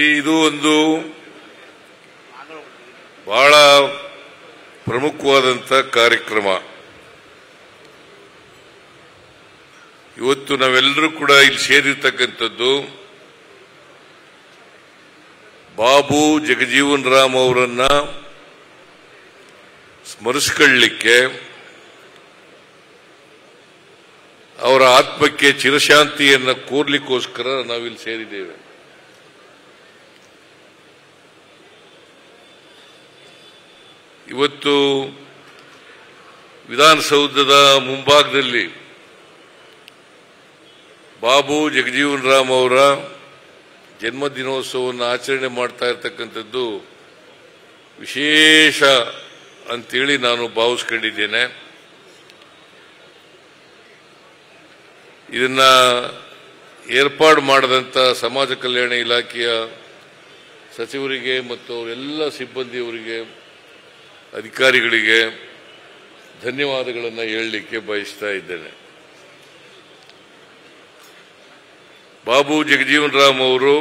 ಇದು ಒಂದು ಬಹಳ ಪ್ರಮುಖವಾದಂಥ ಕಾರ್ಯಕ್ರಮ. ಇವತ್ತು ನಾವೆಲ್ಲರೂ ಕೂಡ ಇಲ್ಲಿ ಸೇರಿರ್ತಕ್ಕಂಥದ್ದು ಬಾಬು ಜಗಜೀವನ್ ರಾಮ್ ಅವರನ್ನ ಸ್ಮರಿಸಿಕೊಳ್ಳಲಿಕ್ಕೆ, ಅವರ ಆತ್ಮಕ್ಕೆ ಚಿರಶಾಂತಿಯನ್ನು ಕೋರ್ಲಿಕ್ಕೋಸ್ಕರ ನಾವಿಲ್ಲಿ ಸೇರಿದ್ದೇವೆ. ಇವತ್ತು ವಿಧಾನಸೌಧದ ಮುಂಭಾಗದಲ್ಲಿ ಬಾಬು ಜಗಜೀವನ್ ರಾಮ್ ಅವರ ಜನ್ಮದಿನೋತ್ಸವವನ್ನು ಆಚರಣೆ ಮಾಡ್ತಾ ಇರತಕ್ಕಂಥದ್ದು ವಿಶೇಷ ಅಂತೇಳಿ ನಾನು ಭಾವಿಸ್ಕೊಂಡಿದ್ದೇನೆ. ಇದನ್ನ ಏರ್ಪಾಡು ಮಾಡಿದಂಥ ಸಮಾಜ ಕಲ್ಯಾಣ ಇಲಾಖೆಯ ಸಚಿವರಿಗೆ ಮತ್ತು ಅವರೆಲ್ಲ ಸಿಬ್ಬಂದಿಯವರಿಗೆ, ಅಧಿಕಾರಿಗಳಿಗೆ ಧನ್ಯವಾದಗಳನ್ನು ಹೇಳಲಿಕ್ಕೆ ಬಯಸ್ತಾ ಇದ್ದೇನೆ. ಬಾಬು ಜಗಜೀವನ್ ರಾಮ್ ಅವರು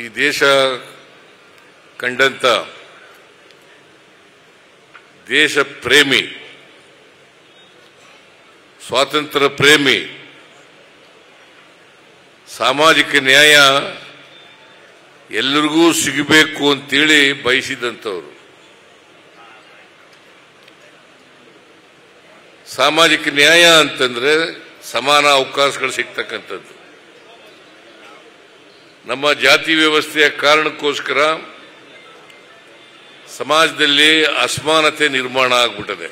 ಈ ದೇಶ ಕಂಡಂತ ದೇಶ ಪ್ರೇಮಿ, ಸ್ವಾತಂತ್ರ್ಯ ಪ್ರೇಮಿ, ಸಾಮಾಜಿಕ ನ್ಯಾಯ ಎಲ್ಲರಿಗೂ ಸಿಗಬೇಕು ಅಂತೇಳಿ ಬಯಸಿದಂಥವ್ರು. ಸಾಮಾಜಿಕ ನ್ಯಾಯ ಅಂತಂದ್ರೆ ಸಮಾನ ಅವಕಾಶಗಳು ಸಿಗ್ತಕ್ಕಂಥದ್ದು. ನಮ್ಮ ಜಾತಿ ವ್ಯವಸ್ಥೆಯ ಕಾರಣಕ್ಕೋಸ್ಕರ ಸಮಾಜದಲ್ಲಿ ಅಸಮಾನತೆ ನಿರ್ಮಾಣ ಆಗ್ಬಿಟ್ಟಿದೆ.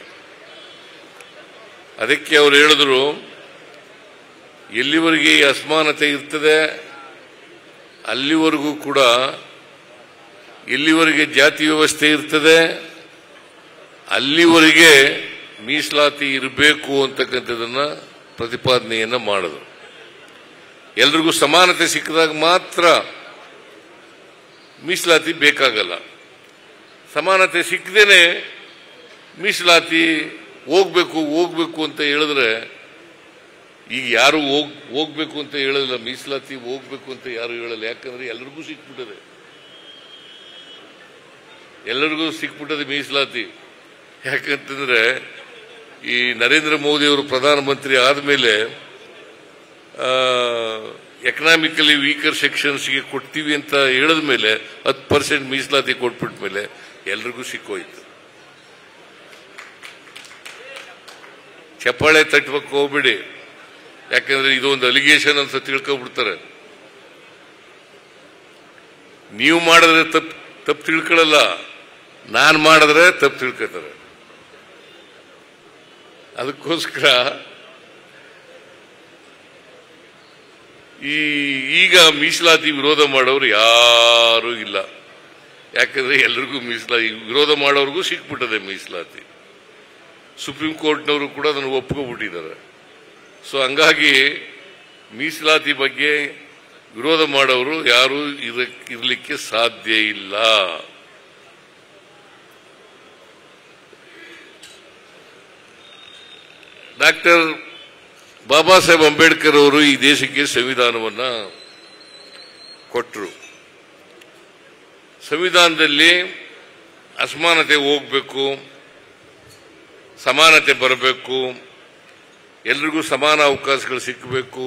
ಅದಕ್ಕೆ ಅವರು ಹೇಳಿದ್ರು, ಎಲ್ಲಿವರೆಗೆ ಈ ಅಸಮಾನತೆ ಇರ್ತದೆ ಅಲ್ಲಿವರೆಗೂ ಕೂಡ, ಎಲ್ಲಿವರೆಗೆ ಜಾತಿ ವ್ಯವಸ್ಥೆ ಇರ್ತದೆ ಅಲ್ಲಿವರೆಗೆ ಮೀಸಲಾತಿ ಇರಬೇಕು ಅಂತಕ್ಕಂಥದ್ದನ್ನ ಪ್ರತಿಪಾದನೆಯನ್ನ ಮಾಡಿದ್ರು. ಎಲ್ರಿಗೂ ಸಮಾನತೆ ಸಿಕ್ಕಿದಾಗ ಮಾತ್ರ ಮೀಸಲಾತಿ ಬೇಕಾಗಲ್ಲ. ಸಮಾನತೆ ಸಿಕ್ಕದೇನೆ ಮೀಸಲಾತಿ ಹೋಗ್ಬೇಕು ಅಂತ ಹೇಳಿದ್ರೆ, ಈಗ ಯಾರು ಹೋಗ್ಬೇಕು ಅಂತ ಹೇಳಲ್ಲ, ಮೀಸಲಾತಿ ಹೋಗ್ಬೇಕು ಅಂತ ಯಾರು ಹೇಳಲ್ಲ. ಯಾಕಂದ್ರೆ ಎಲ್ಲರಿಗೂ ಸಿಕ್ಬಿಟ್ಟದೆ ಮೀಸಲಾತಿ. ಯಾಕಂತಂದ್ರೆ ಈ ನರೇಂದ್ರ ಮೋದಿ ಅವರು ಪ್ರಧಾನಮಂತ್ರಿ ಆದಮೇಲೆ ಎಕನಾಮಿಕಲಿ ವೀಕರ್ ಸೆಕ್ಷನ್ಸ್ಗೆ ಕೊಡ್ತೀವಿ ಅಂತ ಹೇಳಿದ ಮೇಲೆ 10% ಮೀಸಲಾತಿ ಕೊಟ್ಬಿಟ್ಟ ಮೇಲೆ ಎಲ್ರಿಗೂ ಸಿಕ್ಕೋಯ್ತು. ಚಪ್ಪಾಳೆ ತಟ್ಟಬೇಕು ಹೋಗ್ಬಿಡಿ, ಯಾಕಂದ್ರೆ ಇದೊಂದು ಅಲಿಗೇಷನ್ ಅಂತ ತಿಳ್ಕೊಬಿಡ್ತಾರೆ. ನೀವು ಮಾಡಿದ್ರೆ ತಪ್ಪು ತಿಳ್ಕೊಳ್ಳಲ್ಲ, ನಾನು ಮಾಡಿದ್ರೆ ತಪ್ಪು ತಿಳ್ಕೊತಾರೆ. ಅದಕ್ಕೋಸ್ಕರ ಈಗ ಮೀಸಲಾತಿ ವಿರೋಧ ಮಾಡೋರು ಯಾರೂ ಇಲ್ಲ. ಯಾಕಂದ್ರೆ ಎಲ್ರಿಗೂ ಮೀಸಲಾತಿ ವಿರೋಧ ಮಾಡೋರ್ಗೂ ಸಿಕ್ಬಿಟ್ಟದೆ ಮೀಸಲಾತಿ. ಸುಪ್ರೀಂ ಕೋರ್ಟ್ನವರು ಕೂಡ ಅದನ್ನು ಒಪ್ಕೊಬಿಟ್ಟಿದ್ದಾರೆ. ಸೊ ಹಂಗಾಗಿ ಮೀಸಲಾತಿ ಬಗ್ಗೆ ವಿರೋಧ ಮಾಡೋರು ಯಾರು ಇರಲಿಕ್ಕೆ ಸಾಧ್ಯ ಇಲ್ಲ. ಡಾಕ್ಟರ್ ಬಾಬಾ ಸಾಹೇಬ್ ಅಂಬೇಡ್ಕರ್ ಅವರು ಈ ದೇಶಕ್ಕೆ ಸಂವಿಧಾನವನ್ನ ಕೊಟ್ಟರು. ಸಂವಿಧಾನದಲ್ಲಿ ಅಸಮಾನತೆ ಹೋಗ್ಬೇಕು, ಸಮಾನತೆ ಬರಬೇಕು, ಎಲ್ರಿಗೂ ಸಮಾನ ಅವಕಾಶಗಳು ಸಿಕ್ಕಬೇಕು,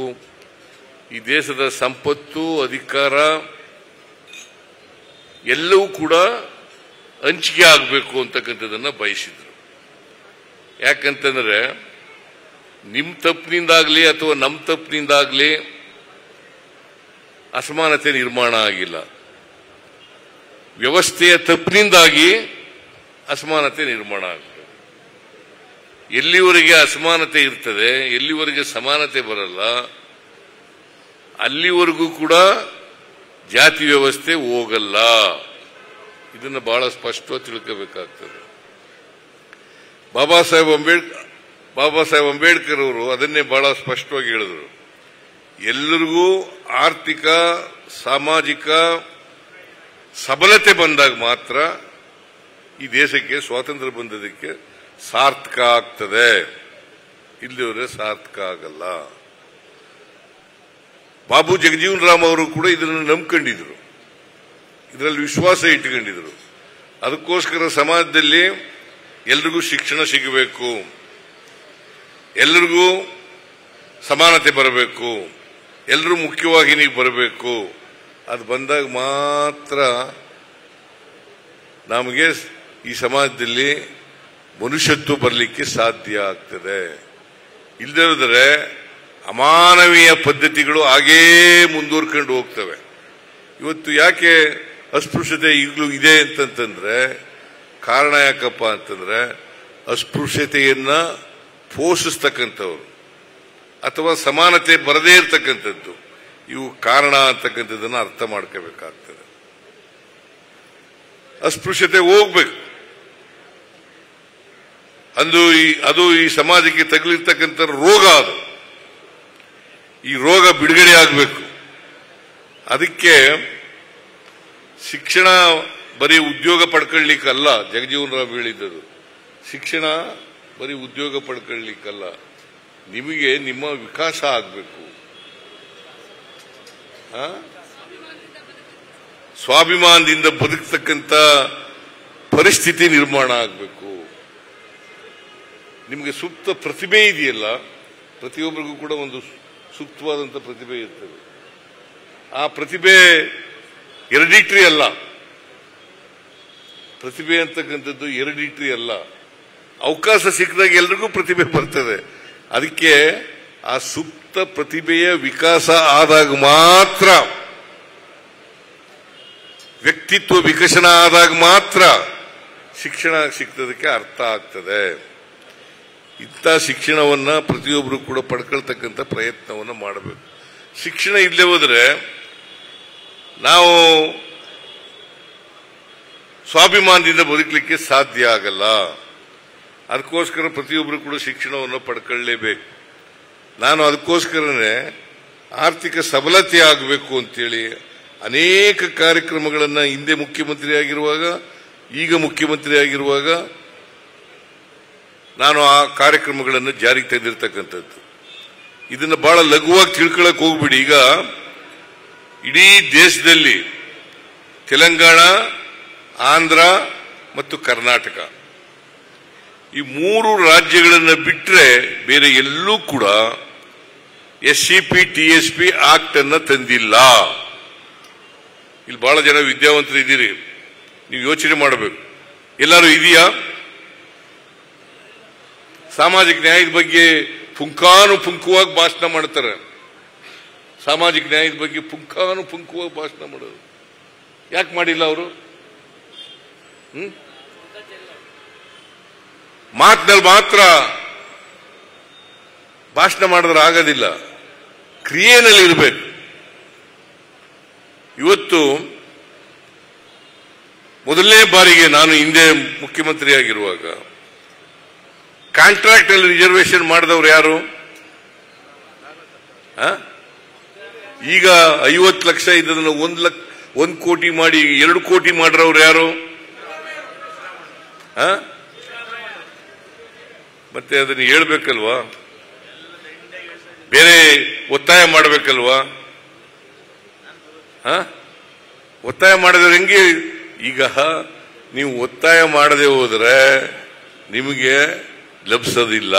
ಈ ದೇಶದ ಸಂಪತ್ತು, ಅಧಿಕಾರ ಎಲ್ಲವೂ ಕೂಡ ಹಂಚಿಕೆ ಆಗಬೇಕು ಅಂತಕ್ಕಂಥದ್ದನ್ನ ಬಯಸಿದ್ರು. ಯಾಕಂತಂದ್ರೆ ನಿಮ್ಮ ತಪ್ಪಿನಿಂದಾಗ್ಲಿ ಅಥವಾ ನಮ್ಮ ತಪ್ಪಿನಿಂದಾಗ್ಲಿ ಅಸಮಾನತೆ ನಿರ್ಮಾಣ ಆಗಿಲ್ಲ. ವ್ಯವಸ್ಥೆಯ ತಪ್ಪಿನಿಂದಾಗಿ ಅಸಮಾನತೆ ನಿರ್ಮಾಣ ಆಗ್ತದೆ. ಎಲ್ಲಿವರೆಗೆ ಅಸಮಾನತೆ ಇರ್ತದೆ, ಎಲ್ಲಿವರೆಗೆ ಸಮಾನತೆ ಬರಲ್ಲ, ಅಲ್ಲಿವರೆಗೂ ಕೂಡ ಜಾತಿ ವ್ಯವಸ್ಥೆ ಹೋಗಲ್ಲ. ಇದನ್ನು ಬಹಳ ಸ್ಪಷ್ಟವಾಗಿ ತಿಳ್ಕೋಬೇಕಾಗ್ತದೆ. ಬಾಬಾ ಸಾಹೇಬ್ ಅಂಬೇಡ್ಕರ್ ಅವರು ಅದನ್ನೇ ಬಹಳ ಸ್ಪಷ್ಟವಾಗಿ ಹೇಳಿದರು. ಎಲ್ಲರಿಗೂ ಆರ್ಥಿಕ, ಸಾಮಾಜಿಕ ಸಬಲತೆ ಬಂದಾಗ ಮಾತ್ರ ಈ ದೇಶಕ್ಕೆ ಸ್ವಾತಂತ್ರ್ಯ ಬಂದದಕ್ಕೆ ಸಾರ್ಥಕ ಆಗ್ತದೆ, ಇಲ್ಲಿವರೆಗೆ ಸಾರ್ಥಕ ಆಗಲ್ಲ. ಬಾಬು ಜಗಜೀವನ್ ರಾಮ್ ಅವರು ಕೂಡ ಇದನ್ನು ನಂಬ್ಕೊಂಡಿದ್ರು, ಇದರಲ್ಲಿ ವಿಶ್ವಾಸ ಇಟ್ಟುಕೊಂಡಿದ್ರು. ಅದಕ್ಕೋಸ್ಕರ ಸಮಾಜದಲ್ಲಿ ಎಲ್ರಿಗೂ ಶಿಕ್ಷಣ ಸಿಗಬೇಕು, ಎಲ್ರಿಗೂ ಸಮಾನತೆ ಬರಬೇಕು, ಎಲ್ಲರೂ ಮುಖ್ಯವಾಹಿನಿಗೆ ಬರಬೇಕು. ಅದು ಬಂದಾಗ ಮಾತ್ರ ನಮಗೆ ಈ ಸಮಾಜದಲ್ಲಿ ಮನುಷ್ಯತ್ವ ಬರಲಿಕ್ಕೆ ಸಾಧ್ಯ ಆಗ್ತದೆ. ಇಲ್ಲದೇ ಹೋದರೆ ಅಮಾನವೀಯ ಪದ್ಧತಿಗಳು ಹಾಗೇ ಮುಂದುವರ್ಕೊಂಡು ಹೋಗ್ತವೆ. ಇವತ್ತು ಯಾಕೆ ಅಸ್ಪೃಶ್ಯತೆ ಈಗಲೂ ಇದೆ ಅಂತಂತಂದ್ರೆ ಕಾರಣ ಯಾಕಪ್ಪ ಅಂತಂದ್ರೆ ಅಸ್ಪೃಶ್ಯತೆಯನ್ನ ಪೋಷಿಸ್ತಕ್ಕಂಥವ್ರು ಅಥವಾ ಸಮಾನತೆ ಬರದೇ ಇರತಕ್ಕಂಥದ್ದು ಇವು ಕಾರಣ ಅಂತಕ್ಕಂಥದ್ದನ್ನು ಅರ್ಥ ಮಾಡ್ಕೋಬೇಕಾಗ್ತದೆ. ಅಸ್ಪೃಶ್ಯತೆ ಹೋಗ್ಬೇಕು, ಅದು ಈ ಸಮಾಜಕ್ಕೆ ತಗುಲಿರ್ತಕ್ಕಂಥ ರೋಗ. ಅದು ಈ ರೋಗ ಬಿಡುಗಡೆ ಆಗಬೇಕು. ಅದಕ್ಕೆ ಶಿಕ್ಷಣ ಬರೀ ಉದ್ಯೋಗ ಪಡ್ಕೊಳ್ಳಿಕ್ಕಲ್ಲ. ಜಗಜೀವನ್ ರಾಮ್ ಹೇಳಿದ್ದದು ಶಿಕ್ಷಣ ಬರೀ ಉದ್ಯೋಗ ಪಡ್ಕೊಳ್ಳಿಕ್ಕಲ್ಲ, ನಿಮಗೆ ನಿಮ್ಮ ವಿಕಾಸ ಆಗಬೇಕು, ಸ್ವಾಭಿಮಾನದಿಂದ ಬದುಕತಕ್ಕಂಥ ಪರಿಸ್ಥಿತಿ ನಿರ್ಮಾಣ ಆಗಬೇಕು. ನಿಮಗೆ ಸೂಕ್ತ ಪ್ರತಿಭೆ ಇದೆಯಲ್ಲ, ಪ್ರತಿಯೊಬ್ಬರಿಗೂ ಕೂಡ ಒಂದು ಸೂಕ್ತವಾದಂಥ ಪ್ರತಿಭೆ ಇರ್ತದೆ. ಆ ಪ್ರತಿಭೆ ಹೆರಿಡಿಟರಿ ಅಲ್ಲ, ಪ್ರತಿಭೆ ಅಂತಕ್ಕಂಥದ್ದು ಹೆರಿಡಿಟರಿ ಅಲ್ಲ. ಅವಕಾಶ ಸಿಕ್ಕಿದಾಗ ಎಲ್ರಿಗೂ ಪ್ರತಿಭೆ ಬರ್ತದೆ. ಅದಕ್ಕೆ ಆ ಸೂಕ್ತ ಪ್ರತಿಭೆಯ ವಿಕಾಸ ಆದಾಗ ಮಾತ್ರ, ವ್ಯಕ್ತಿತ್ವ ವಿಕಸನ ಆದಾಗ ಮಾತ್ರ ಶಿಕ್ಷಣ ಸಿಕ್ತದಕ್ಕೆ ಅರ್ಥ ಆಗ್ತದೆ. ಇಂಥ ಶಿಕ್ಷಣವನ್ನ ಪ್ರತಿಯೊಬ್ಬರು ಕೂಡ ಪಡ್ಕೊಳ್ತಕ್ಕಂಥ ಪ್ರಯತ್ನವನ್ನು ಮಾಡಬೇಕು. ಶಿಕ್ಷಣ ಇಲ್ಲದೆ ಹೋದರೆ ನಾವು ಸ್ವಾಭಿಮಾನದಿಂದ ಬದುಕಲಿಕ್ಕೆ ಸಾಧ್ಯ ಆಗಲ್ಲ. ಅದಕ್ಕೋಸ್ಕರ ಪ್ರತಿಯೊಬ್ಬರು ಕೂಡ ಶಿಕ್ಷಣವನ್ನು ಪಡ್ಕೊಳ್ಳೇಬೇಕು. ನಾನು ಅದಕ್ಕೋಸ್ಕರನೇ ಆರ್ಥಿಕ ಸಬಲತೆ ಆಗಬೇಕು ಅಂತೇಳಿ ಅನೇಕ ಕಾರ್ಯಕ್ರಮಗಳನ್ನು ಹಿಂದೆ ಮುಖ್ಯಮಂತ್ರಿ ಆಗಿರುವಾಗ, ಈಗ ಮುಖ್ಯಮಂತ್ರಿ ಆಗಿರುವಾಗ ನಾನು ಆ ಕಾರ್ಯಕ್ರಮಗಳನ್ನು ಜಾರಿಗೆ ತಂದಿರತಕ್ಕಂಥದ್ದು. ಇದನ್ನು ಬಹಳ ಲಘುವಾಗಿ ತಿಳ್ಕೊಳ್ಳಕ್ಕೆ ಹೋಗ್ಬಿಡಿ. ಈಗ ಇಡೀ ದೇಶದಲ್ಲಿ ತೆಲಂಗಾಣ, ಆಂಧ್ರ ಮತ್ತು ಕರ್ನಾಟಕ ಈ 3 ರಾಜ್ಯಗಳನ್ನು ಬಿಟ್ಟರೆ ಬೇರೆ ಎಲ್ಲೂ ಕೂಡ SCP TSP ಆಕ್ಟ್ ಅನ್ನ ತಂದಿಲ್ಲ. ಇಲ್ಲಿ ಬಹಳ ಜನ ವಿದ್ಯಾವಂತರು ಇದ್ದೀರಿ, ನೀವು ಯೋಚನೆ ಮಾಡಬೇಕು. ಎಲ್ಲರೂ ಇದೆಯಾ? ಸಾಮಾಜಿಕ ನ್ಯಾಯದ ಬಗ್ಗೆ ಪುಂಖಾನುಪುಂಖವಾಗಿ ಭಾಷಣ ಮಾಡ್ತಾರೆ. ಸಾಮಾಜಿಕ ನ್ಯಾಯದ ಬಗ್ಗೆ ಪುಂಖಾನುಪುಂಖವಾಗಿ ಭಾಷಣ ಮಾಡೋದು ಯಾಕೆ ಮಾಡಿಲ್ಲ ಅವರು? ಮಾತಿನಲ್ಲಿ ಮಾತ್ರ ಭಾಷಣ ಮಾಡಿದ್ರೆ ಆಗೋದಿಲ್ಲ, ಕ್ರಿಯೆನಲ್ಲಿ ಇರಬೇಕು. ಇವತ್ತು ಮೊದಲನೇ ಬಾರಿಗೆ ನಾನು ಹಿಂದೆ ಮುಖ್ಯಮಂತ್ರಿ ಆಗಿರುವಾಗ ಕಾಂಟ್ರಾಕ್ಟ್ ಅಲ್ಲಿ ರಿಸರ್ವೇಶನ್ ಮಾಡಿದವರು ಯಾರು? ಈಗ 50 ಲಕ್ಷ ಇದ್ದದನ್ನು 1 ಕೋಟಿ ಮಾಡಿ 2 ಕೋಟಿ ಮಾಡಿರೋರು ಯಾರು? ಮತ್ತೆ ಅದನ್ನು ಹೇಳ್ಬೇಕಲ್ವಾ, ಬೇರೆ ಒತ್ತಾಯ ಮಾಡಬೇಕಲ್ವಾ? ಒತ್ತಾಯ ಮಾಡಿದ್ರೆ ಹೆಂಗೆ? ಈಗ ನೀವು ಒತ್ತಾಯ ಮಾಡದೆ ಹೋದ್ರೆ ನಿಮಗೆ ಲಭಿಸೋದಿಲ್ಲ.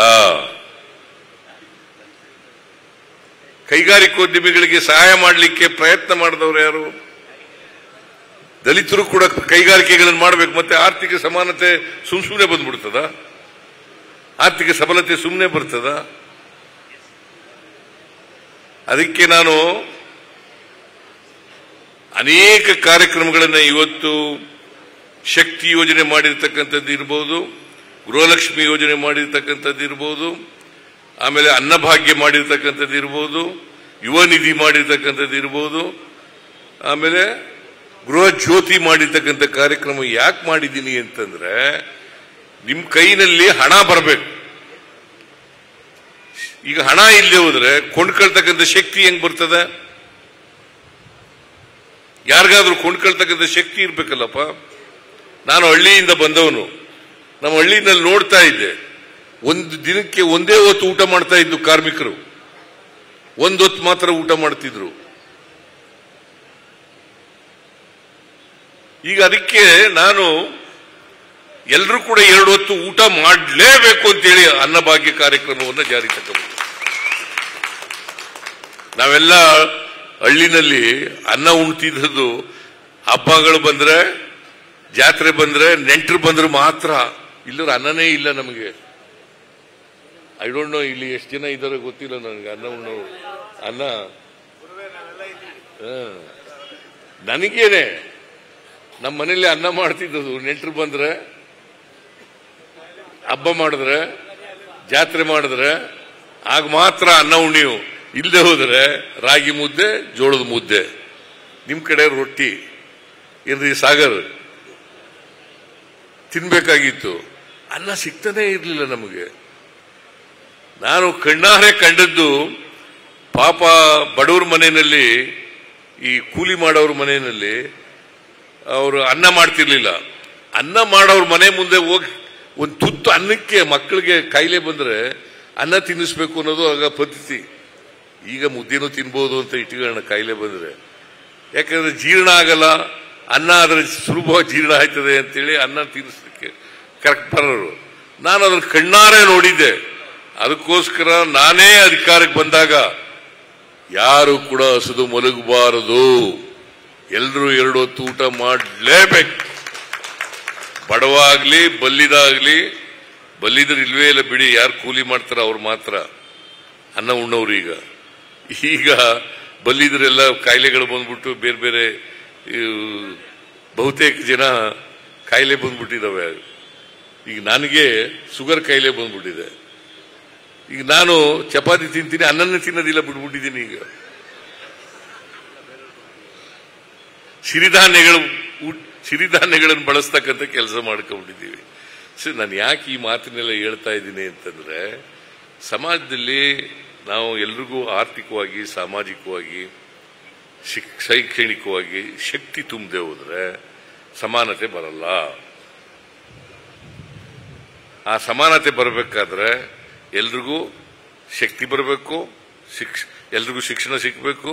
ಕೈಗಾರಿಕೋದ್ಯಮಿಗಳಿಗೆ ಸಹಾಯ ಮಾಡಲಿಕ್ಕೆ ಪ್ರಯತ್ನ ಮಾಡಿದವರು ಯಾರು? ದಲಿತರು ಕೂಡ ಕೈಗಾರಿಕೆಗಳನ್ನು ಮಾಡಬೇಕು. ಮತ್ತೆ ಆರ್ಥಿಕ ಸಮಾನತೆ ಸುಮ್ಮನೆ ಬಂದ್ಬಿಡ್ತದ? ಆರ್ಥಿಕ ಸಬಲತೆ ಸುಮ್ಮನೆ ಬರ್ತದ? ಅದಕ್ಕೆ ನಾನು ಅನೇಕ ಕಾರ್ಯಕ್ರಮಗಳನ್ನು ಇವತ್ತು ಶಕ್ತಿ ಯೋಜನೆ ಮಾಡಿರ್ತಕ್ಕಂಥದ್ದು ಇರ್ಬೋದು, ಗೃಹಲಕ್ಷ್ಮಿ ಯೋಜನೆ ಮಾಡಿರ್ತಕ್ಕಂಥದ್ದು ಇರ್ಬೋದು, ಆಮೇಲೆ ಅನ್ನಭಾಗ್ಯ ಮಾಡಿರ್ತಕ್ಕಂಥದ್ದು ಇರ್ಬೋದು, ಯುವ ನಿಧಿ ಮಾಡಿರ್ತಕ್ಕಂಥದ್ದು ಇರ್ಬೋದು, ಆಮೇಲೆ ಗೃಹ ಜ್ಯೋತಿ ಮಾಡಿರ್ತಕ್ಕಂಥ ಕಾರ್ಯಕ್ರಮ ಯಾಕೆ ಮಾಡಿದ್ದೀನಿ ಅಂತಂದ್ರೆ ನಿಮ್ಮ ಕೈನಲ್ಲಿ ಹಣ ಬರಬೇಕು. ಈಗ ಹಣ ಇಲ್ಲದೆ ಹೋದ್ರೆ ಕೊಂಡ್ಕೊಳ್ತಕ್ಕಂಥ ಶಕ್ತಿ ಹೆಂಗ್ ಬರ್ತದೆ? ಯಾರಿಗಾದ್ರೂ ಕೊಂಡ್ಕೊಳ್ತಕ್ಕಂಥ ಶಕ್ತಿ ಇರ್ಬೇಕಲ್ಲಪ್ಪ. ನಾನು ಹಳ್ಳಿಯಿಂದ ಬಂದವನು, ನಮ್ಮ ಹಳ್ಳಿನಲ್ಲಿ ನೋಡ್ತಾ ಇದ್ದೆ, ಒಂದು ದಿನಕ್ಕೆ ಒಂದೇ ಹೊತ್ತು ಊಟ ಮಾಡ್ತಾ ಇದ್ದು ಕಾರ್ಮಿಕರು. ಒಂದೊತ್ತು ಮಾತ್ರ ಊಟ ಮಾಡ್ತಿದ್ರು. ಈಗ ಅದಕ್ಕೆ ನಾನು ಎಲ್ಲರೂ ಕೂಡ 2 ಹೊತ್ತು ಊಟ ಮಾಡಲೇಬೇಕು ಅಂತೇಳಿ ಅನ್ನಭಾಗ್ಯ ಕಾರ್ಯಕ್ರಮವನ್ನು ಜಾರಿ ತಗೊಂಡು ನಾವೆಲ್ಲ ಹಳ್ಳಿನಲ್ಲಿ ಅನ್ನ ಉಣ್ತಿದ್ದು ಹಬ್ಬಗಳು ಬಂದ್ರೆ, ಜಾತ್ರೆ ಬಂದ್ರೆ, ನೆಂಟರು ಬಂದ್ರೆ ಮಾತ್ರ. ಇಲ್ಲರ ಅನ್ನನೇ ಇಲ್ಲ ನಮಗೆ. ಐ ಡೋಂಟ್ ನೋ ಇಲ್ಲಿ ಎಷ್ಟು ಜನ ಇದ್ದಾರೆ ಗೊತ್ತಿಲ್ಲ ನನಗೆ ಅನ್ನ ಉಣ್ಣೋರು. ಅನ್ನ ನನಗೇನೆ ನಮ್ಮ ಮನೇಲಿ ಅನ್ನ ಮಾಡ್ತಿದ್ದದು. ನೆಂಟರು ಬಂದ್ರೆ, ಹಬ್ಬ ಮಾಡಿದ್ರೆ, ಜಾತ್ರೆ ಮಾಡಿದ್ರೆ ಆಗ ಮಾತ್ರ ಅನ್ನ ಉಣ್ಣಿವು. ಇಲ್ಲದೆ ಹೋದ್ರೆ ರಾಗಿ ಮುದ್ದೆ, ಜೋಳದ ಮುದ್ದೆ. ನಿಮ್ ಕಡೆ ರೊಟ್ಟಿ ಏನ್ರಿ ಸಾಗರ್ ತಿನ್ಬೇಕಾಗಿತ್ತು. ಅನ್ನ ಸಿಗ್ತಾನೆ ಇರಲಿಲ್ಲ ನಮಗೆ. ನಾನು ಕಣ್ಣಾರೆ ಕಂಡದ್ದು ಪಾಪ ಬಡವ್ರ ಮನೆಯಲ್ಲಿ, ಈ ಕೂಲಿ ಮಾಡೋರ ಮನೆಯಲ್ಲಿ ಅವರು ಅನ್ನ ಮಾಡ್ತಿರ್ಲಿಲ್ಲ. ಅನ್ನ ಮಾಡೋರ ಮನೆ ಮುಂದೆ ಹೋಗಿ ಒಂದು ತುತ್ತು ಅನ್ನಕ್ಕೆ ಮಕ್ಕಳಿಗೆ ಕಾಯಿಲೆ ಬಂದ್ರೆ ಅನ್ನ ತಿನ್ನಿಸ್ಬೇಕು ಅನ್ನೋದು ಆಗ ಪದ್ಧತಿ. ಈಗ ಮುದ್ದೆನೂ ತಿನ್ಬೋದು ಅಂತ ಇಟ್ಕೊಳ್ಳೋಣ ಕಾಯಿಲೆ ಬಂದ್ರೆ. ಯಾಕಂದ್ರೆ ಜೀರ್ಣ ಆಗಲ್ಲ, ಅನ್ನ ಆದ್ರೆ ಸುಲಭವಾಗಿ ಜೀರ್ಣ ಆಯ್ತದೆ ಅಂತೇಳಿ ಅನ್ನ ತಿನ್ನಿಸ್ಲಿಕ್ಕೆ ಕರೆಕ್ಟ್ ಬರೋರು. ನಾನು ಅದನ್ನ ಕಣ್ಣಾರೆ ನೋಡಿದ್ದೆ. ಅದಕ್ಕೋಸ್ಕರ ನಾನೇ ಅಧಿಕಾರಕ್ಕೆ ಬಂದಾಗ ಯಾರು ಕೂಡ ಹಸಿದು ಮಲಗಬಾರದು, ಎಲ್ಲರೂ 2 ಹೊತ್ತು ಊಟ ಮಾಡಲೇಬೇಕು. ಬಡವಾಗ್ಲಿ ಬಲ್ಲಿದಾಗ್ಲಿ, ಬಲ್ಲಿದ್ರೆ ಇಲ್ವೇ ಇಲ್ಲ ಬಿಡಿ, ಯಾರು ಕೂಲಿ ಮಾಡ್ತಾರ ಅವ್ರು ಮಾತ್ರ ಅನ್ನ ಉಣ್ಣವ್ರು. ಈಗ ಬಲ್ಲಿದ್ರೆಲ್ಲ ಕಾಯಿಲೆಗಳು ಬಂದ್ಬಿಟ್ಟು ಬೇರೆ ಬೇರೆ ಬಹುತೇಕ ಜನ ಕಾಯಿಲೆ ಬಂದ್ಬಿಟ್ಟಿದ್ದಾವೆ. ಈಗ ನನಗೆ ಶುಗರ್ ಕಾಯಿಲೆ ಬಂದ್ಬಿಟ್ಟಿದೆ. ಈಗ ನಾನು ಚಪಾತಿ ತಿಂತೀನಿ, ಅನ್ನನೇ ತಿನ್ನೋದಿಲ್ಲ, ಬಿಟ್ಬಿಟ್ಟಿದ್ದೀನಿ. ಈಗ ಸಿರಿಧಾನ್ಯಗಳನ್ನು ಬಳಸ್ತಕ್ಕಂಥ ಕೆಲಸ ಮಾಡ್ಕೊಂಡ್ಬಿಟ್ಟಿದ್ದೀವಿ. ನಾನು ಯಾಕೆ ಈ ಮಾತಿನೆಲ್ಲ ಹೇಳ್ತಾ ಇದ್ದೀನಿ ಅಂತಂದ್ರೆ, ಸಮಾಜದಲ್ಲಿ ನಾವು ಎಲ್ರಿಗೂ ಆರ್ಥಿಕವಾಗಿ, ಸಾಮಾಜಿಕವಾಗಿ, ಶೈಕ್ಷಣಿಕವಾಗಿ ಶಕ್ತಿ ತುಂಬದೆ ಹೋದ್ರೆ ಸಮಾನತೆ ಬರಲ್ಲ. ಆ ಸಮಾನತೆ ಬರಬೇಕಾದ್ರೆ ಎಲ್ರಿಗೂ ಶಕ್ತಿ ಬರಬೇಕು, ಎಲ್ರಿಗೂ ಶಿಕ್ಷಣ ಸಿಗಬೇಕು,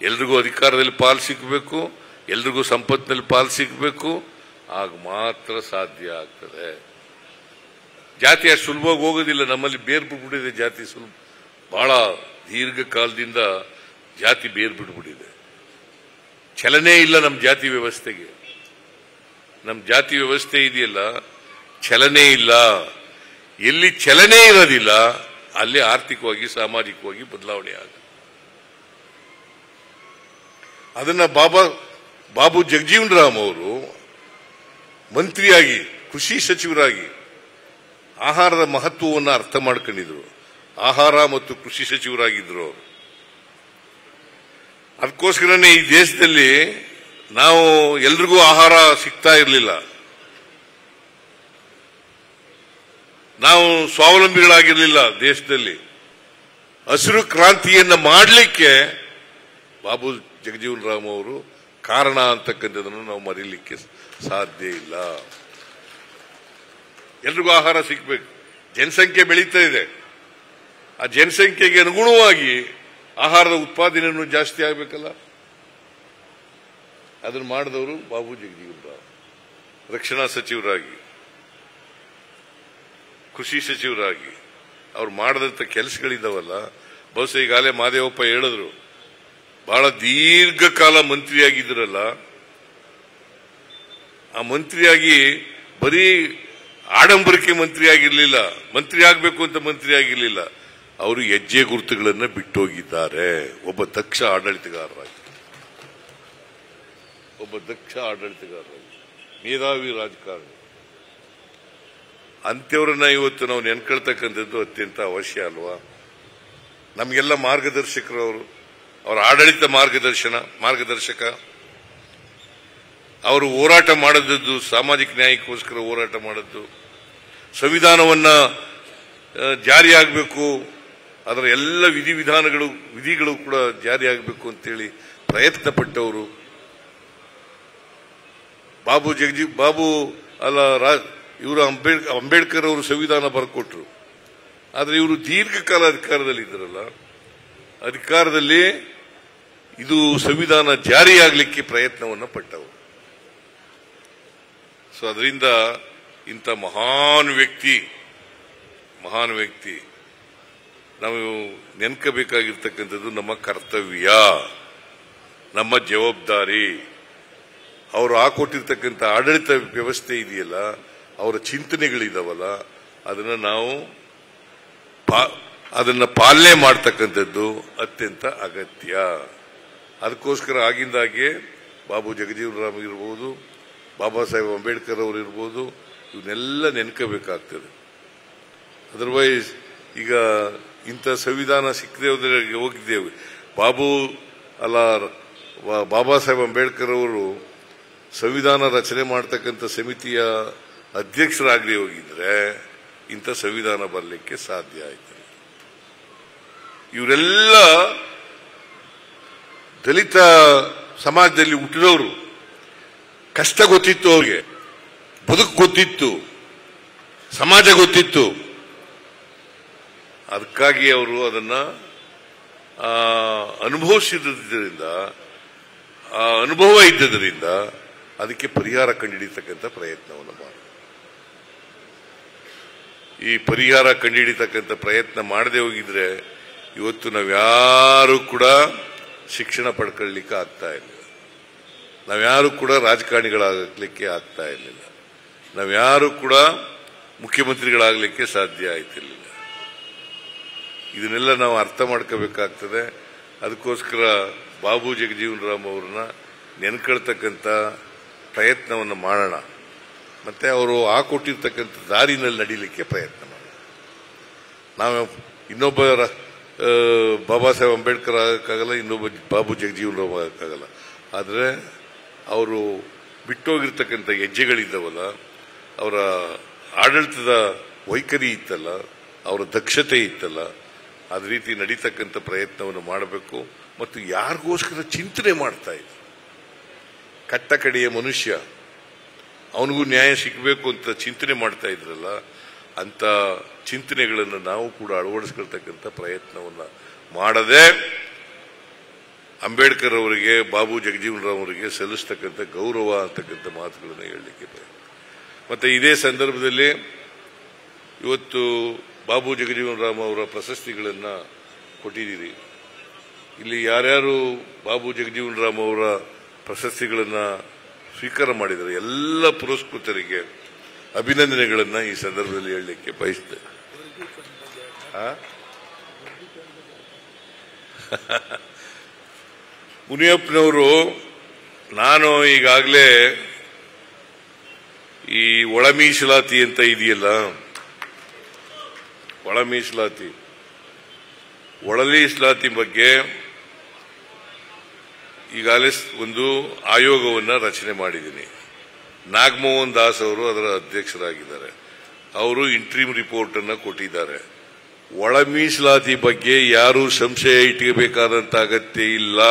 ಎಲ್ರಿಗೂ ಅಧಿಕಾರದಲ್ಲಿ ಪಾಲು ಸಿಗಬೇಕು, ಎಲ್ರಿಗೂ ಸಂಪತ್ತಿನಲ್ಲಿ ಪಾಲು ಸಿಗಬೇಕು. ಆಗ ಮಾತ್ರ ಸಾಧ್ಯ ಆಗ್ತದೆ. ಜಾತಿ ಅಷ್ಟು ಸುಲಭವಾಗಿ ಹೋಗೋದಿಲ್ಲ. ನಮ್ಮಲ್ಲಿ ಬೇರ್ ಬಿಟ್ಬಿಟ್ಟಿದೆ ಜಾತಿ. ಬಹಳ ದೀರ್ಘಕಾಲದಿಂದ ಜಾತಿ ಬೇರ್ ಬಿಟ್ಬಿಟ್ಟಿದೆ. ಚಲನೆ ಇಲ್ಲ ನಮ್ಮ ಜಾತಿ ವ್ಯವಸ್ಥೆಗೆ. ನಮ್ಮ ಜಾತಿ ವ್ಯವಸ್ಥೆ ಇದೆಯಲ್ಲ, ಚಲನೆ ಇಲ್ಲ. ಎಲ್ಲಿ ಚಲನೆ ಇರೋದಿಲ್ಲ ಅಲ್ಲಿ ಆರ್ಥಿಕವಾಗಿ, ಸಾಮಾಜಿಕವಾಗಿ ಬದಲಾವಣೆ ಆಗ. ಅದನ್ನ ಬಾಬು ಜಗಜೀವನ್ ರಾಮ್ ಅವರು ಮಂತ್ರಿಯಾಗಿ, ಕೃಷಿ ಸಚಿವರಾಗಿ ಆಹಾರದ ಮಹತ್ವವನ್ನು ಅರ್ಥ ಮಾಡ್ಕೊಂಡಿದ್ರು. ಆಹಾರ ಮತ್ತು ಕೃಷಿ ಸಚಿವರಾಗಿದ್ರು ಅವರು. ಅದಕ್ಕೋಸ್ಕರನೇ ಈ ದೇಶದಲ್ಲಿ ನಾವು ಎಲ್ರಿಗೂ ಆಹಾರ ಸಿಗ್ತಾ ಇರಲಿಲ್ಲ. ನಾವು ಸ್ವಾವಲಂಬಿಗಳಾಗಿರಲಿಲ್ಲ ದೇಶದಲ್ಲಿ. ಹಸಿರು ಕ್ರಾಂತಿಯನ್ನು ಮಾಡಲಿಕ್ಕೆ ಬಾಬು ಜಗಜೀವನ್ ರಾಮ್ ಅವರು ಕಾರಣ ಅಂತಕ್ಕಂಥದ್ದನ್ನು ನಾವು ಮರೀಲಿಕ್ಕೆ ಸಾಧ್ಯ ಇಲ್ಲ. ಎಲ್ರಿಗೂ ಆಹಾರ ಸಿಗಬೇಕು. ಜನಸಂಖ್ಯೆ ಬೆಳೀತಾ ಇದೆ. ಆ ಜನಸಂಖ್ಯೆಗೆ ಅನುಗುಣವಾಗಿ ಆಹಾರದ ಉತ್ಪಾದನೆಯನ್ನು ಜಾಸ್ತಿ ಆಗಬೇಕಲ್ಲ. ಅದನ್ನು ಮಾಡಿದವರು ಬಾಬು ಜಗಜೀವನ್ ರಾಮ್. ರಕ್ಷಣಾ ಸಚಿವರಾಗಿ, ಕೃಷಿ ಸಚಿವರಾಗಿ ಅವ್ರು ಮಾಡಿದಂಥ ಕೆಲಸಗಳಿದ್ದಾವಲ್ಲ, ಬಹುಶಃ ಈಗಾಗಲೇ ಮಾದೇವಪ್ಪ ಹೇಳಿದ್ರು, ಬಹಳ ದೀರ್ಘಕಾಲ ಮಂತ್ರಿಯಾಗಿದ್ರಲ್ಲ. ಆ ಮಂತ್ರಿಯಾಗಿ ಬರೀ ಆಡಂಬರಕ್ಕೆ ಮಂತ್ರಿ ಆಗಿರಲಿಲ್ಲ, ಮಂತ್ರಿ ಆಗಬೇಕು ಅಂತ ಮಂತ್ರಿ ಆಗಿರಲಿಲ್ಲ. ಅವರು ಹೆಜ್ಜೆ ಗುರುತುಗಳನ್ನು ಬಿಟ್ಟೋಗಿದ್ದಾರೆ. ಒಬ್ಬ ದಕ್ಷ ಆಡಳಿತಗಾರರಾಗಿ, ಮೇಧಾವಿ ರಾಜಕಾರಣಿ. ಅಂಥವ್ರನ್ನ ಇವತ್ತು ನಾವು ನೆನ್ಕೊಳ್ತಕ್ಕಂಥದ್ದು ಅತ್ಯಂತ ಅವಶ್ಯ ಅಲ್ವಾ? ನಮಗೆಲ್ಲ ಮಾರ್ಗದರ್ಶಕರು ಅವರು. ಅವರ ಆಡಳಿತ ಮಾರ್ಗದರ್ಶಕ. ಅವರು ಹೋರಾಟ ಮಾಡಿದ್ದು ಸಾಮಾಜಿಕ ನ್ಯಾಯಕ್ಕೋಸ್ಕರ ಹೋರಾಟ ಮಾಡಿದ್ದು, ಸಂವಿಧಾನವನ್ನ ಜಾರಿಯಾಗಬೇಕು, ಅದರ ಎಲ್ಲ ವಿಧಿಗಳು ಕೂಡ ಜಾರಿಯಾಗಬೇಕು ಅಂತೇಳಿ ಪ್ರಯತ್ನ ಪಟ್ಟವರು. ಇವರು ಅಂಬೇಡ್ಕರ್ ಅವರು ಸಂವಿಧಾನ ಬರ್ಕೊಟ್ರು. ಆದರೆ ಇವರು ದೀರ್ಘಕಾಲ ಅಧಿಕಾರದಲ್ಲಿ ಇದ್ರಲ್ಲ, ಅಧಿಕಾರದಲ್ಲಿ ಇದು ಸಂವಿಧಾನ ಜಾರಿಯಾಗಲಿಕ್ಕೆ ಪ್ರಯತ್ನವನ್ನು ಪಟ್ಟವು. ಸೊ ಅದರಿಂದ ಇಂಥ ಮಹಾನ್ ವ್ಯಕ್ತಿ ನಾವು ನೆನ್ಕಬೇಕಾಗಿರ್ತಕ್ಕಂಥದ್ದು ನಮ್ಮ ಕರ್ತವ್ಯ, ನಮ್ಮ ಜವಾಬ್ದಾರಿ. ಅವರು ಹಾಕೊಟ್ಟಿರ್ತಕ್ಕಂಥ ಆಡಳಿತ ವ್ಯವಸ್ಥೆ ಇದೆಯಲ್ಲ, ಅವರ ಚಿಂತನೆಗಳಿದಾವಲ್ಲ, ಅದನ್ನ ಪಾಲನೆ ಮಾಡ್ತಕ್ಕಂಥದ್ದು ಅತ್ಯಂತ ಅಗತ್ಯ. ಅದಕ್ಕೋಸ್ಕರ ಆಗಿಂದಾಗೆ ಬಾಬು ಜಗಜೀವನ್ ರಾಮ್ ಇರ್ಬೋದು, ಬಾಬಾ ಸಾಹೇಬ್ ಅಂಬೇಡ್ಕರ್ ಅವರು ಇರ್ಬೋದು, ಇವನ್ನೆಲ್ಲ ನೆನ್ಕೋಬೇಕಾಗ್ತದೆ. ಅದರ್ವೈಸ್ ಈಗ ಇಂಥ ಸಂವಿಧಾನ ಸಿಕ್ಕದೆ ಹೋಗಿದ್ದೇವೆ. ಬಾಬಾ ಸಾಹೇಬ್ ಅಂಬೇಡ್ಕರ್ ಅವರು ಸಂವಿಧಾನ ರಚನೆ ಮಾಡತಕ್ಕಂಥ ಸಮಿತಿಯ ಅಧ್ಯಕ್ಷರಾಗಲಿ ಹೋಗಿದ್ರೆ ಇಂಥ ಸಂವಿಧಾನ ಬರಲಿಕ್ಕೆ ಸಾಧ್ಯ ಆಯ್ತು. ಇವರೆಲ್ಲ ದಲಿತ ಸಮಾಜದಲ್ಲಿ ಹುಟ್ಟಿದವರು, ಕಷ್ಟ ಗೊತ್ತಿತ್ತು, ಅವ್ರಿಗೆ ಬದುಕು ಗೊತ್ತಿತ್ತು, ಸಮಾಜ ಗೊತ್ತಿತ್ತು. ಅದಕ್ಕಾಗಿ ಅವರು ಅದನ್ನ ಅನುಭವಿಸಿದ್ದರಿಂದ, ಆ ಅನುಭವ ಇದ್ದದರಿಂದ ಅದಕ್ಕೆ ಪರಿಹಾರ ಕಂಡುಹಿಡಿತಕ್ಕಂಥ ಪ್ರಯತ್ನವನ್ನು ಮಾಡಿ. ಈ ಪರಿಹಾರ ಕಂಡುಹಿಡಿತಕ್ಕಂಥ ಪ್ರಯತ್ನ ಮಾಡದೆ ಹೋಗಿದ್ರೆ ಇವತ್ತು ನಾವ್ಯಾರು ಕೂಡ ಶಿಕ್ಷಣ ಪಡ್ಕೊಳ್ಳಿಕ್ಕೆ ಆಗ್ತಾ ಇರಲಿಲ್ಲ, ನಾವ್ಯಾರು ಕೂಡ ರಾಜಕಾರಣಿಗಳಾಗಲಿಕ್ಕೆ ಆಗ್ತಾ ಇರಲಿಲ್ಲ, ನಾವ್ಯಾರು ಕೂಡ ಮುಖ್ಯಮಂತ್ರಿಗಳಾಗಲಿಕ್ಕೆ ಸಾಧ್ಯ ಆಯ್ತಿರ್ಲಿಲ್ಲ. ಇದನ್ನೆಲ್ಲ ನಾವು ಅರ್ಥ ಮಾಡ್ಕೋಬೇಕಾಗ್ತದೆ. ಅದಕ್ಕೋಸ್ಕರ ಬಾಬು ಜಗಜೀವನ್ ರಾಮ್ ಅವ್ರನ್ನ ನೆನ್ಕೊಳ್ತಕ್ಕಂಥ ಪ್ರಯತ್ನವನ್ನು ಮಾಡೋಣ, ಮತ್ತೆ ಅವರು ಹಾಕೊಟ್ಟಿರ್ತಕ್ಕಂಥ ದಾರಿನಲ್ಲಿ ನಡೀಲಿಕ್ಕೆ ಪ್ರಯತ್ನ ಮಾಡೋಣ. ನಾವು ಇನ್ನೊಬ್ಬ ಬಾಬಾ ಸಾಹೇಬ್ ಅಂಬೇಡ್ಕರ್ ಆಗಕ್ಕಾಗಲ್ಲ, ಇನ್ನೊಬ್ಬ ಬಾಬು ಜಗಜೀವನ್ ರಾಮ್ ಆಗಕ್ಕಾಗಲ್ಲ. ಆದರೆ ಅವರು ಬಿಟ್ಟೋಗಿರ್ತಕ್ಕಂಥ ಹೆಜ್ಜೆಗಳಿದ್ದಾವಲ್ಲ, ಅವರ ಆಡಳಿತದ ವೈಖರಿ ಇತ್ತಲ್ಲ, ಅವರ ದಕ್ಷತೆ ಇತ್ತಲ್ಲ, ಅದ ರೀತಿ ನಡೀತಕ್ಕಂಥ ಪ್ರಯತ್ನವನ್ನು ಮಾಡಬೇಕು. ಮತ್ತು ಯಾರಿಗೋಸ್ಕರ ಚಿಂತನೆ ಮಾಡ್ತಾ ಇದ್ರು, ಕಟ್ಟ ಕಡೆಯ ಮನುಷ್ಯ, ಅವನಿಗೂ ನ್ಯಾಯ ಸಿಗಬೇಕು ಅಂತ ಚಿಂತನೆ ಮಾಡ್ತಾ ಇದ್ರಲ್ಲ, ಅಂತ ಚಿಂತನೆಗಳನ್ನು ನಾವು ಕೂಡ ಅಳವಡಿಸ್ಕೊಳ್ತಕ್ಕಂಥ ಪ್ರಯತ್ನವನ್ನು ಮಾಡದೆ ಅಂಬೇಡ್ಕರ್ ಅವರಿಗೆ, ಬಾಬು ಜಗಜೀವನ್ ರಾಮ್ ಅವರಿಗೆ ಸಲ್ಲಿಸ್ತಕ್ಕಂಥ ಗೌರವ ಅಂತಕ್ಕಂಥ ಮಾತುಗಳನ್ನು ಹೇಳಲಿಕ್ಕೆ ಪ್ರಯತ್ನ. ಮತ್ತೆ ಇದೇ ಸಂದರ್ಭದಲ್ಲಿ ಇವತ್ತು ಬಾಬು ಜಗಜೀವನ್ ರಾಮ್ ಅವರ ಪ್ರಶಸ್ತಿಗಳನ್ನು ಕೊಟ್ಟಿದ್ದೀರಿ. ಇಲ್ಲಿ ಯಾರ್ಯಾರು ಬಾಬು ಜಗಜೀವನ್ ರಾಮ್ ಅವರ ಪ್ರಶಸ್ತಿಗಳನ್ನು ಸ್ವೀಕಾರ ಮಾಡಿದ್ದಾರೆ ಎಲ್ಲ ಪುರಸ್ಕೃತರಿಗೆ ಅಭಿನಂದನೆಗಳನ್ನು ಈ ಸಂದರ್ಭದಲ್ಲಿ ಹೇಳಲಿಕ್ಕೆ ಬಯಸ್ತೇನೆ. ಮುನಿಯಪ್ಪನವರು, ನಾನು ಈಗಾಗಲೇ ಈ ಒಳ ಮೀಸಲಾತಿ ಅಂತ ಇದೆಯಲ್ಲ, ಒಳ ಮೀಸಲಾತಿ ಬಗ್ಗೆ ಈಗಾಗಲೇ ಒಂದು ಆಯೋಗವನ್ನು ರಚನೆ ಮಾಡಿದ್ದೀನಿ. ನಾಗಮೋಹನ್ ದಾಸ್ ಅವರು ಅದರ ಅಧ್ಯಕ್ಷರಾಗಿದ್ದಾರೆ. ಅವರು ಇಂಟ್ರೀಮ್ ರಿಪೋರ್ಟ್ ಅನ್ನು ಕೊಟ್ಟಿದ್ದಾರೆ. ಒಳ ಮೀಸಲಾತಿ ಬಗ್ಗೆ ಯಾರೂ ಸಂಶಯ ಇಟ್ಟಬೇಕಾದಂತ ಅಗತ್ಯ ಇಲ್ಲ.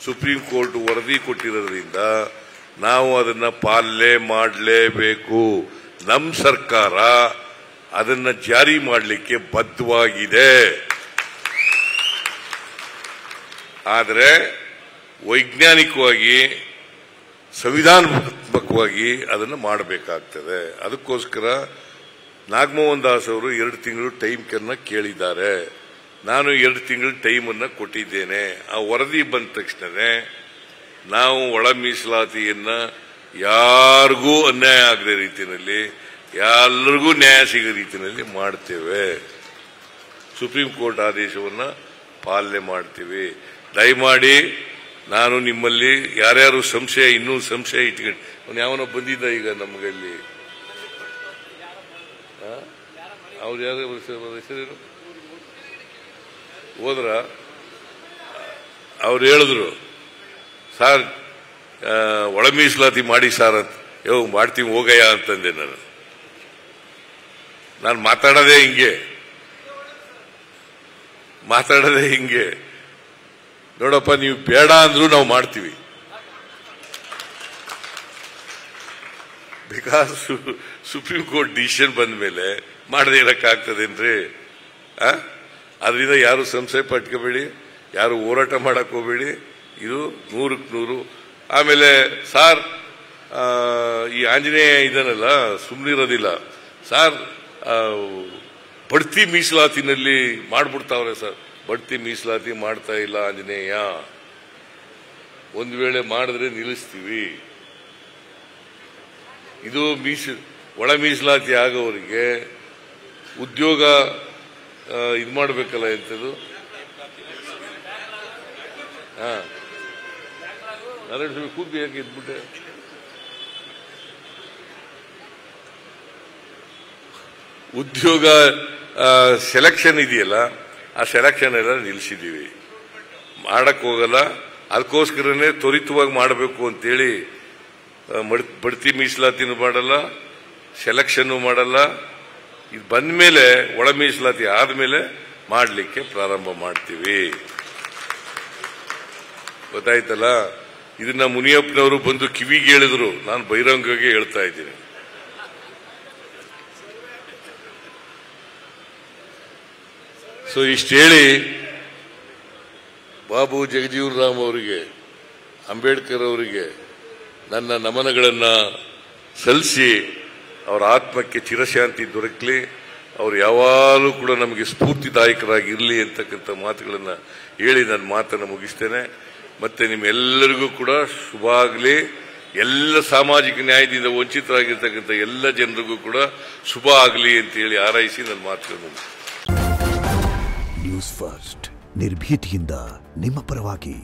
ಸುಪ್ರೀಂ ಕೋರ್ಟ್ ವರದಿ ಕೊಟ್ಟಿರೋದ್ರಿಂದ ನಾವು ಅದನ್ನ ಪಾಲನೆ ಮಾಡಲೇಬೇಕು. ನಮ್ಮ ಸರ್ಕಾರ ಅದನ್ನ ಜಾರಿ ಮಾಡಲಿಕ್ಕೆ ಬದ್ಧವಾಗಿದೆ. ಆದರೆ ವೈಜ್ಞಾನಿಕವಾಗಿ, ಸಂವಿಧಾನಾತ್ಮಕವಾಗಿ ಅದನ್ನು ಮಾಡಬೇಕಾಗ್ತದೆ. ಅದಕ್ಕೋಸ್ಕರ ನಾಗಮೋಹನ್ ದಾಸ್ ಅವರು 2 ತಿಂಗಳು ಟೈಮ್ ಕೇಳಿದ್ದಾರೆ. ನಾನು 2 ತಿಂಗಳು ಟೈಮನ್ನು ಕೊಟ್ಟಿದ್ದೇನೆ. ಆ ವರದಿ ಬಂದ ತಕ್ಷಣವೇ ನಾವು ಒಳ ಮೀಸಲಾತಿಯನ್ನ ಯಾರಿಗೂ ಅನ್ಯಾಯ ಆಗದ ರೀತಿಯಲ್ಲಿ, ಎಲ್ಲರಿಗೂ ನ್ಯಾಯ ಸಿಗೋ ರೀತಿಯಲ್ಲಿ ಮಾಡ್ತೇವೆ. ಸುಪ್ರೀಂ ಕೋರ್ಟ್ ಆದೇಶವನ್ನು ಪಾಲನೆ ಮಾಡ್ತೀವಿ. ದಯಮಾಡಿ ನಾನು ನಿಮ್ಮಲ್ಲಿ ಯಾರ್ಯಾರು ಇನ್ನೂ ಸಂಶಯ ಇಟ್ಕೊಂಡು, ಅವನು ಯಾವನೋ ಬಂದಿದ್ದ ಈಗ ನಮಗಲ್ಲಿ, ಅವ್ರು ಯಾರು ಹೆಸರೇನು ಹೋದ್ರ, ಅವ್ರು ಹೇಳಿದ್ರು, ಸಾರ್ ಒಳ ಮೀಸಲಾತಿ ಮಾಡಿ ಸಾರ್ ಅಂತ. ಮಾಡ್ತೀವಿ ಹೋಗಯ್ಯ ಅಂತಂದೆ. ನಾನು ಮಾತಾಡೋದೇ ಹಿಂಗೆ, ನೋಡಪ್ಪ ನೀವು ಬೇಡ ಅಂದ್ರೂ ನಾವು ಮಾಡ್ತೀವಿ. ಬಿಕಾಸ್ ಸುಪ್ರೀಂ ಕೋರ್ಟ್ ಡಿಸಿಷನ್ ಬಂದ ಮೇಲೆ ಮಾಡದೇ ಇರಕ್ಕಾಗ್ತದೇನ್ರಿ? ಅದರಿಂದ ಯಾರು ಸಂಶಯ ಪಟ್ಕೋಬೇಡಿ. ಯಾರು ಹೋರಾಟ ಮಾಡಕ್ ಹೋಗ್ಬೇಡಿ, ಇದು 100ಕ್ಕೆ 100. ಆಮೇಲೆ ಸಾರ್ ಈ ಆಂಜನೇಯ ಇದನ್ನಲ್ಲ ಸುಮ್ಮನಿರೋದಿಲ್ಲ ಸಾರ್, ಬಡ್ತಿ ಮೀಸಲಾತಿನಲ್ಲಿ ಮಾಡ್ಬಿಡ್ತಾವ್ರೆ ಸರ್. ಬಡ್ತಿ ಮೀಸಲಾತಿ ಮಾಡ್ತಾ ಇಲ್ಲ ಆಂಜನೇಯ, ಒಂದು ವೇಳೆ ಮಾಡಿದ್ರೆ ನಿಲ್ಲಿಸ್ತೀವಿ. ಇದು ಒಳ ಮೀಸಲಾತಿ ಆಗೋವರಿಗೆ ಉದ್ಯೋಗ ಇದು ಮಾಡಬೇಕಲ್ಲ ಎಂಥದ್ದು. ನಾರಾಯಣ ಸ್ವಾಮಿ ಕೂತು ಯಾಕೆ ಇದ್ಬಿಟ್ಟೆ? ಉದ್ಯೋಗ ಸೆಲೆಕ್ಷನ್ ಇದೆಯಲ್ಲ, ಆ ಸೆಲೆಕ್ಷನ್ ಎಲ್ಲ ನಿಲ್ಲಿಸಿದ್ದೀವಿ, ಮಾಡಕ್ ಹೋಗಲ್ಲ. ಅದಕ್ಕೋಸ್ಕರನೇ ತ್ವರಿತವಾಗಿ ಮಾಡಬೇಕು ಅಂತೇಳಿ ಬಡ್ತಿ ಮೀಸಲಾತಿನೂ ಮಾಡಲ್ಲ, ಸೆಲೆಕ್ಷನ್ ಮಾಡಲ್ಲ. ಇದು ಬಂದ ಮೇಲೆ ಒಳ ಮೀಸಲಾತಿ ಆದ್ಮೇಲೆ ಮಾಡಲಿಕ್ಕೆ ಪ್ರಾರಂಭ ಮಾಡ್ತೀವಿ. ಗೊತ್ತಾಯ್ತಲ್ಲ? ಇದನ್ನ ಮುನಿಯಪ್ಪನವರು ಬಂದು ಕಿವಿಗೆ ಹೇಳಿದ್ರು, ನಾನು ಬಹಿರಂಗವಾಗಿ ಹೇಳ್ತಾ ಇದ್ದೀನಿ. ಸೊ ಇಷ್ಟು ಹೇಳಿ ಬಾಬು ಜಗಜೀವನ್ ರಾಮ್ ಅವರಿಗೆ, ಅಂಬೇಡ್ಕರ್ ಅವರಿಗೆ ನನ್ನ ನಮನಗಳನ್ನು ಸಲ್ಲಿಸಿ ಅವರ ಆತ್ಮಕ್ಕೆ ಚಿರಶಾಂತಿ ದೊರಕಲಿ, ಅವರು ಯಾವಾಗಲೂ ಕೂಡ ನಮಗೆ ಸ್ಫೂರ್ತಿದಾಯಕರಾಗಿರಲಿ ಅಂತಕ್ಕಂಥ ಮಾತುಗಳನ್ನು ಹೇಳಿ ನನ್ನ ಮಾತನ್ನು ಮುಗಿಸ್ತೇನೆ. ಮತ್ತೆ ನಿಮ್ಮೆಲ್ಲರಿಗೂ ಕೂಡ ಶುಭ ಆಗಲಿ. ಎಲ್ಲ ಸಾಮಾಜಿಕ ನ್ಯಾಯದಿಂದ ವಂಚಿತರಾಗಿರ್ತಕ್ಕಂಥ ಎಲ್ಲ ಜನರಿಗೂ ಕೂಡ ಶುಭ ಆಗಲಿ ಅಂತ ಹೇಳಿ ಹಾರೈಸಿ ನನ್ನ ಮಾತುಗಳನ್ನು ಮುಗಿಸ್ತೇನೆ. ನ್ಯೂಸ್ ಫಸ್ಟ್, ನಿರ್ಭೀತಿಯಿಂದ ನಿಮ್ಮ ಪರವಾಗಿ.